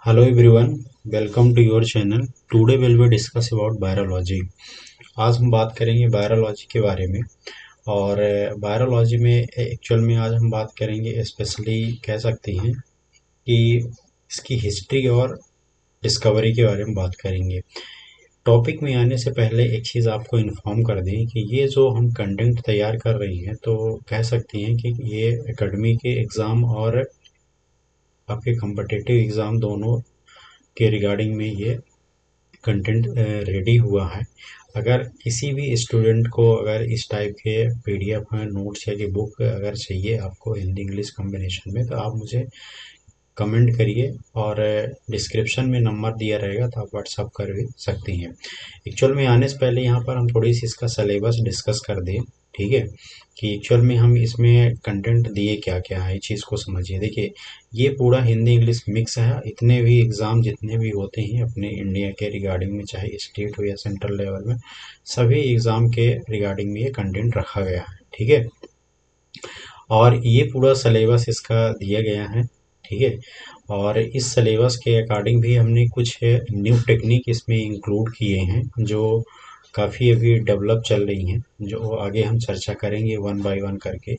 Hello everyone, welcome to your channel. Today we'll be discuss about virology. आज हम बात करेंगे वायरोलॉजी के बारे में। और वायरोलॉजी में एक्चुअल में आज हम बात करेंगे, स्पेशली कह सकते हैं कि इसकी हिस्ट्री और डिस्कवरी के बारे में बात करेंगे। टॉपिक में आने से पहले एक चीज़ आपको इन्फॉर्म कर दें कि ये जो हम कंटेंट तैयार कर रहे हैं तो कह सकते हैं कि ये एकेडमी के एग्ज़ाम और आपके कम्पिटिटिव एग्ज़ाम दोनों के रिगार्डिंग में ये कंटेंट रेडी हुआ है। अगर किसी भी स्टूडेंट को अगर इस टाइप के पीडीएफ नोट्स या कि बुक अगर चाहिए आपको हिंदी इंग्लिश कॉम्बिनेशन में, तो आप मुझे कमेंट करिए और डिस्क्रिप्शन में नंबर दिया रहेगा तो आप व्हाट्सअप कर भी सकती हैं। एक्चुअल में आने से पहले यहाँ पर हम थोड़ी सी इसका सिलेबस डिस्कस कर दें, ठीक है, कि एक्चुअल में हम इसमें कंटेंट दिए क्या क्या है, इस चीज़ को समझिए। देखिए, ये पूरा हिंदी इंग्लिश मिक्स है। इतने भी एग्ज़ाम जितने भी होते हैं अपने इंडिया के रिगार्डिंग में, चाहे स्टेट हो या सेंट्रल लेवल में, सभी एग्ज़ाम के रिगार्डिंग में ये कंटेंट रखा गया है, ठीक है। और ये पूरा सिलेबस इसका दिया गया है, ठीक है। और इस सिलेबस के अकॉर्डिंग भी हमने कुछ न्यू टेक्निक इसमें इंक्लूड किए हैं जो काफ़ी अभी डेवलप चल रही हैं, जो आगे हम चर्चा करेंगे वन बाय वन करके।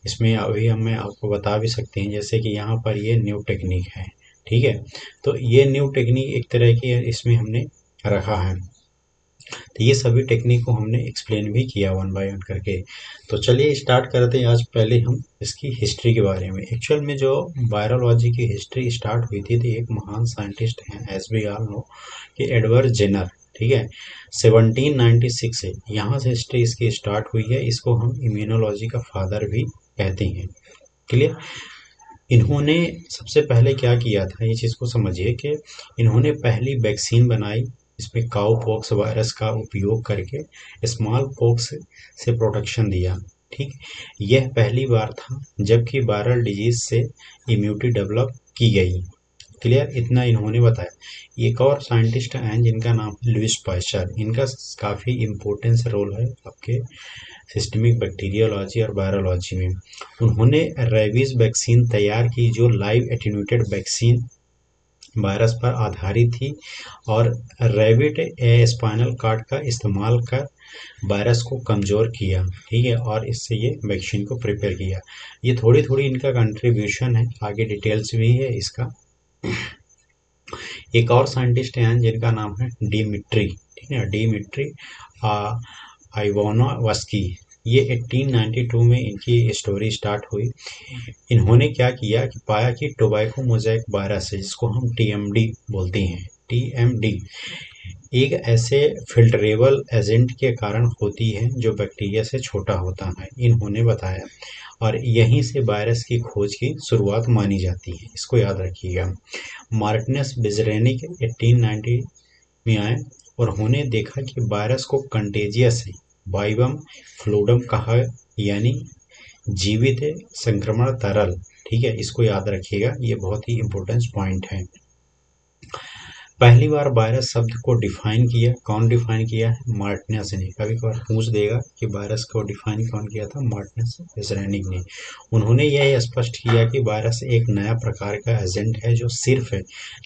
इसमें अभी मैं आपको बता भी सकते हैं, जैसे कि यहाँ पर ये न्यू टेक्निक है, ठीक है। तो ये न्यू टेक्निक एक तरह की इसमें हमने रखा है। तो ये सभी टेक्निक को हमने एक्सप्लेन भी किया वन बाय वन करके। तो चलिए स्टार्ट करते हैं। आज पहले हम इसकी हिस्ट्री के बारे में। एक्चुअल में जो वायरोलॉजी की हिस्ट्री स्टार्ट हुई थी तो एक महान साइंटिस्ट हैं, एज वी ऑल नो, कि एडवर्ड जेनर, ठीक है, 1796 से यहाँ से हिस्ट्री इसकी स्टार्ट हुई है। इसको हम इम्यूनोलॉजी का फादर भी कहते हैं, क्लियर। इन्होंने सबसे पहले क्या किया था, ये चीज़ को समझिए कि इन्होंने पहली वैक्सीन बनाई। इसमें काउ पॉक्स वायरस का उपयोग करके स्मॉल पॉक्स से प्रोटेक्शन दिया, ठीक। यह पहली बार था जबकि वायरल डिजीज से इम्यूनिटी डेवलप की गई, क्लियर। इतना इन्होंने बताया। एक और साइंटिस्ट हैं जिनका नाम है लुइस पास्चर। इनका काफ़ी इम्पोर्टेंस रोल है आपके सिस्टमिक बैक्टीरियोलॉजी और वायरोलॉजी में। उन्होंने रेबीज वैक्सीन तैयार की जो लाइव एटेन्यूएटेड वैक्सीन वायरस पर आधारित थी, और रैबिट स्पाइनल कार्ड का इस्तेमाल कर वायरस को कमज़ोर किया, ठीक है, और इससे ये वैक्सीन को प्रिपेयर किया। ये थोड़ी थोड़ी इनका कंट्रीब्यूशन है, आगे डिटेल्स भी है इसका। एक और साइंटिस्ट हैं जिनका नाम है डिमिट्री, ठीक है, डिमिट्री आइवानोवस्की। ये 1892 में इनकी स्टोरी स्टार्ट हुई। इन्होंने क्या किया कि पाया कि टोबैको मोज़ेक वायरस है, जिसको हम टीएमडी बोलते हैं, टीएमडी एक ऐसे फिल्टरेबल एजेंट के कारण होती है जो बैक्टीरिया से छोटा होता है, इन्होंने बताया। और यहीं से वायरस की खोज की शुरुआत मानी जाती है, इसको याद रखिएगा। मार्टिनस बिजरेनिक 1890 में आए और उन्होंने देखा कि वायरस को कंटेजियस है, वाइवम फ्लूडम कहा, यानी जीवित संक्रमण तरल, ठीक है, इसको याद रखिएगा, ये बहुत ही इंपॉर्टेंट पॉइंट है। पहली बार वायरस शब्द को डिफाइन किया, कौन डिफाइन किया है? मार्टिनस ने। कभी कभार पूछ देगा कि वायरस को डिफाइन कौन किया था? मार्टिनस बिजरेनिक ने। उन्होंने यह स्पष्ट किया कि वायरस एक नया प्रकार का एजेंट है जो सिर्फ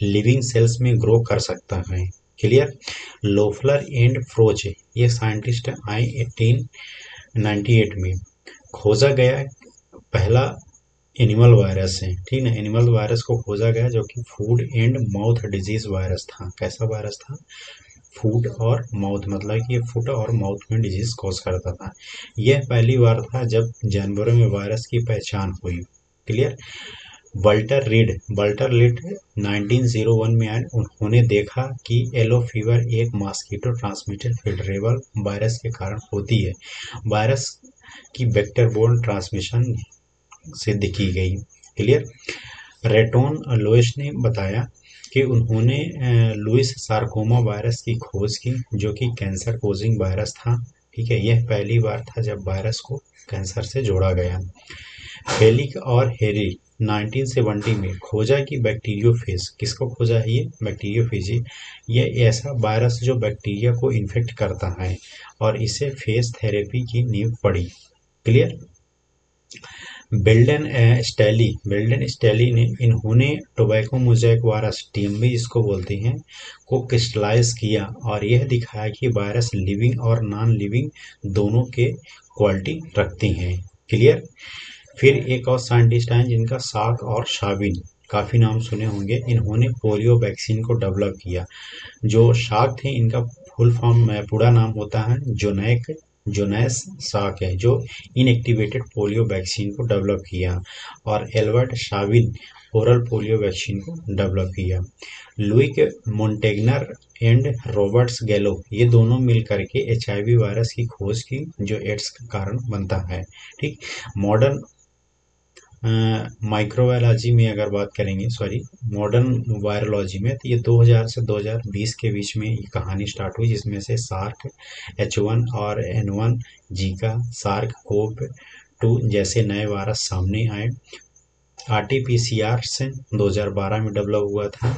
लिविंग सेल्स में ग्रो कर सकता है, क्लियर। लोफलर एंड फ्रोच, ये साइंटिस्ट आए 1898 में। खोजा गया पहला एनिमल वायरस है, ठीक ना, एनिमल वायरस को खोजा गया जो कि food and mouth disease virus था। कैसा वायरस था? फूड और माउथ, मतलब कि ये फूड और माउथ में डिजीज कॉज करता था। यह पहली बार था जब जानवरों में वायरस की पहचान हुई, क्लियर। वल्टर रीड 1901 में आए। उन्होंने देखा कि येलो फीवर एक मॉस्किटो ट्रांसमिटेड फिल्टरेबल वायरस के कारण होती है। वायरस की वेक्टर बोर्न ट्रांसमिशन सिद्ध की गई, क्लियर। रेटोन लुइस ने बताया कि उन्होंने लुइस सार्कोमा वायरस की खोज की जो कि कैंसर कोजिंग वायरस था, ठीक है। यह पहली बार था जब वायरस को कैंसर से जोड़ा गया। फेलिक और हेरी 1970 में खोजा कि बैक्टीरियोफेज, किसको खोजा है? ये बैक्टीरियोफेज। ये ऐसा वायरस जो बैक्टीरिया को इन्फेक्ट करता है, और इसे फेज थेरेपी की नींव पड़ी, क्लियर। बेल्डेन स्टैली ने इन्होंने टोबैको मोज़ेक वायरस टीएमवी जिसको बोलते हैं को क्रिस्टलाइज किया और यह दिखाया कि वायरस लिविंग और नॉन लिविंग दोनों के क्वालिटी रखती हैं। क्लियर। फिर एक और साइंटिस्ट हैं जिनका साक और शाबिन, काफ़ी नाम सुने होंगे। इन्होंने पोलियो वैक्सीन को डेवलप किया। जो शाक थे इनका फुल फॉर्म पूरा नाम होता है जोनैस साक है, जो इनएक्टिवेटेड पोलियो वैक्सीन को डेवलप किया। और एल्बर्ट शाबिन ओरल पोलियो वैक्सीन को डेवलप किया। लुइक मोंटेगनर एंड रॉबर्ट्स गैलो ये दोनों मिल करके एचआईवी वायरस की खोज की जो एड्स का कारण बनता है। ठीक। मॉडर्न माइक्रोबायोलॉजी में अगर बात करेंगे, सॉरी, मॉडर्न वायरोलॉजी में, तो ये 2000 से 2020 के बीच में ये कहानी स्टार्ट हुई, जिसमें से सार्क H1 और N1 जीका, सार्क कोव 2 जैसे नए वायरस सामने आए। आरटीपीसीआर से 2012 में डेवलप हुआ था।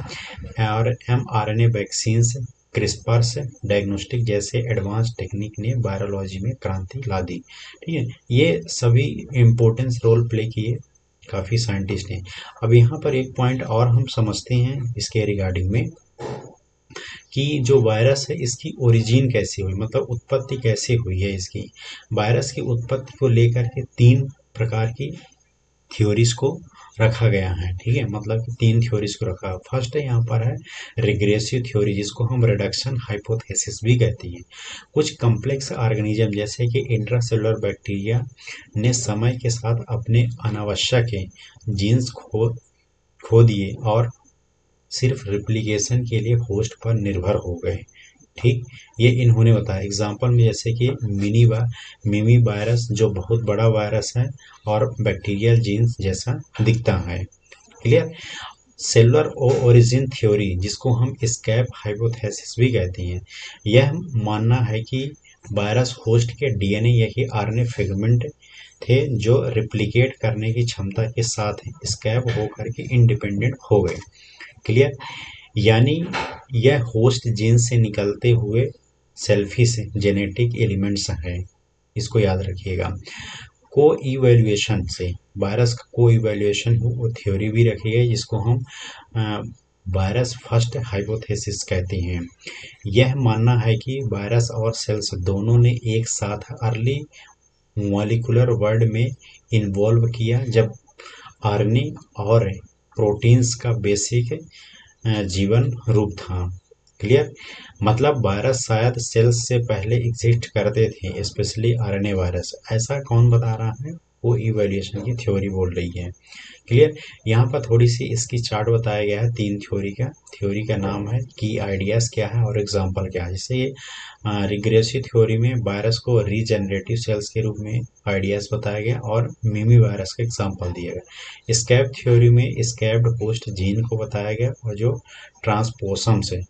और mRNA वैक्सीन से, क्रिस्पर से, डायग्नोस्टिक जैसे एडवांस टेक्निक ने वायरोलॉजी में क्रांति ला दी। ठीक है, ये सभी इम्पोर्टेंस रोल प्ले किए काफ़ी साइंटिस्ट हैं। अब यहाँ पर एक पॉइंट और हम समझते हैं इसके रिगार्डिंग में कि जो वायरस है इसकी ओरिजिन कैसे हुई, मतलब उत्पत्ति कैसे हुई है इसकी। वायरस की उत्पत्ति को लेकर के 3 प्रकार की थ्योरीज को रखा गया है। ठीक है, मतलब कि 3 थ्योरीज को रखा। फर्स्ट है यहाँ पर है रिग्रेसिव थ्योरी, जिसको हम रिडक्शन हाइपोथेसिस भी कहते हैं। कुछ कम्प्लेक्स ऑर्गेनिज्म जैसे कि इंट्रासेलुलर बैक्टीरिया ने समय के साथ अपने अनावश्यक जीन्स खो दिए और सिर्फ रिप्लिकेशन के लिए होस्ट पर निर्भर हो गए। ठीक, ये इन्होंने बताया। एग्जाम्पल में जैसे कि मिमी वायरस जो बहुत बड़ा वायरस है और बैक्टीरियल जीन्स जैसा दिखता है। क्लियर। सेलुलर ओरिजिन थ्योरी, जिसको हम एस्केप हाइपोथेसिस भी कहते हैं, यह मानना है कि वायरस होस्ट के डीएनए या कि आरएनए फ्रेगमेंट थे जो रिप्लिकेट करने की क्षमता के साथ एस्केप होकर के इंडिपेंडेंट हो गए। क्लियर। यानी यह होस्ट जीन से निकलते हुए सेल्फिश जेनेटिक एलिमेंट्स हैं, इसको याद रखिएगा। को इवेल्युएशन से वायरस का को इवेल्युएशन वो थ्योरी भी रखी है, जिसको हम वायरस फर्स्ट हाइपोथेसिस कहते हैं। यह मानना है कि वायरस और सेल्स दोनों ने एक साथ अर्ली मॉलिक्यूलर वर्ल्ड में इन्वॉल्व किया, जब आरएनए और प्रोटीन्स का बेसिक जीवन रूप था। क्लियर। मतलब वायरस शायद सेल्स से पहले एग्जिस्ट करते थे, स्पेशली आरएनए वायरस। ऐसा कौन बता रहा है? वो इवैल्यूएशन की थ्योरी बोल रही है। क्लियर। यहाँ पर थोड़ी सी इसकी चार्ट बताया गया है 3 थ्योरी का नाम है, की आइडियाज क्या है और एग्जाम्पल क्या है। जैसे ये रिग्रेसिव थ्योरी में वायरस को रीजेनरेटिव सेल्स के रूप में आइडियाज बताया गया और मिमी वायरस का एग्जाम्पल दिया गया। स्कैब थ्योरी में स्कैब्ड होस्ट जीन को बताया गया और जो ट्रांसपोसम से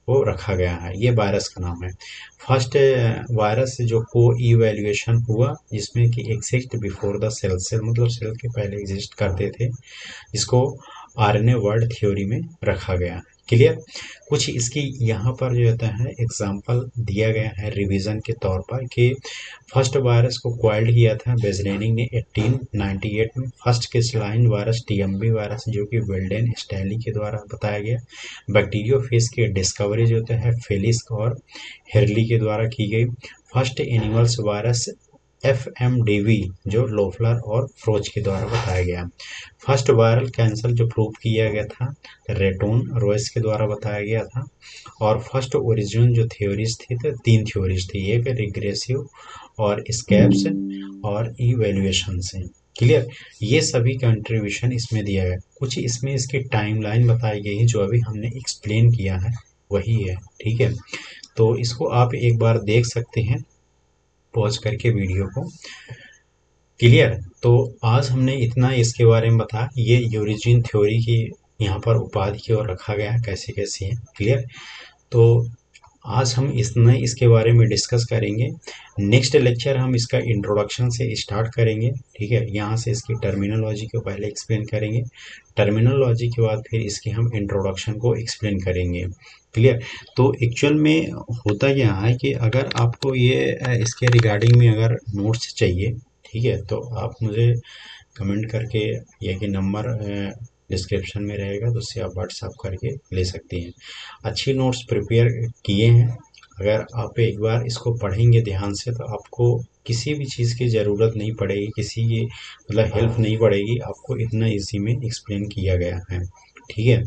वो रखा गया है, ये वायरस का नाम है। फर्स्ट वायरस जो को इवैल्यूएशन हुआ, जिसमें कि एग्जिस्ट बिफोर द सेल मतलब सेल के पहले एग्जिस्ट करते थे, जिसको आरएनए वर्ल्ड थ्योरी में रखा गया। क्लियर। कुछ इसकी यहाँ पर जो होता है एग्जाम्पल दिया गया है रिवीजन के तौर पर, कि फर्स्ट वायरस को क्वाइल्ड किया था बेजरेनिंग ने 1898 में। First crystalline virus TMV virus, जो कि वेल्डेन स्टैली के द्वारा बताया गया। बैक्टीरियोफेज की डिस्कवरी जो होता है फेलिस और हेरली के द्वारा की गई। फर्स्ट एनिमल्स वायरस FMDV जो लोफलर और फ्रोच के द्वारा बताया गया। फर्स्ट वायरल कैंसर जो प्रूव किया गया था रेटोन रॉयस के द्वारा बताया गया था। और फर्स्ट ओरिजिन जो थ्योरीज थी, तो 3 थ्योरीज थी, एक रिग्रेसिव और स्कैप्स और इवैल्यूएशन से। क्लियर। ये सभी कंट्रीब्यूशन इसमें दिया गया। कुछ इसमें इसकी टाइमलाइन बताई गई है, जो अभी हमने एक्सप्लेन किया है वही है। ठीक है, तो इसको आप एक बार देख सकते हैं पॉज करके वीडियो को। क्लियर। तो आज हमने इतना इसके बारे में बताया। ये यूरिजिन थ्योरी की यहाँ पर उपाधि की ओर रखा गया है, कैसे कैसे है। क्लियर। तो आज हम इसके बारे में डिस्कस करेंगे। नेक्स्ट लेक्चर हम इसका इंट्रोडक्शन से स्टार्ट करेंगे। ठीक है, यहाँ से इसकी टर्मिनोलॉजी को पहले एक्सप्लेन करेंगे, टर्मिनोलॉजी के बाद फिर इसके हम इंट्रोडक्शन को एक्सप्लेन करेंगे। क्लियर। तो एक्चुअल में होता क्या है कि अगर आपको ये इसके रिगार्डिंग में अगर नोट्स चाहिए, ठीक है, तो आप मुझे कमेंट करके, या कि नंबर डिस्क्रिप्शन में रहेगा, तो उससे आप व्हाट्सअप करके ले सकती हैं। अच्छी नोट्स प्रिपेयर किए हैं। अगर आप एक बार इसको पढ़ेंगे ध्यान से, तो आपको किसी भी चीज़ की ज़रूरत नहीं पड़ेगी, किसी की मतलब हेल्प नहीं पड़ेगी, आपको इतना इजी में एक्सप्लेन किया गया है। ठीक है,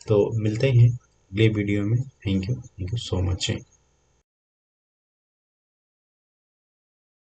तो मिलते हैं अगले वीडियो में। Thank you so much.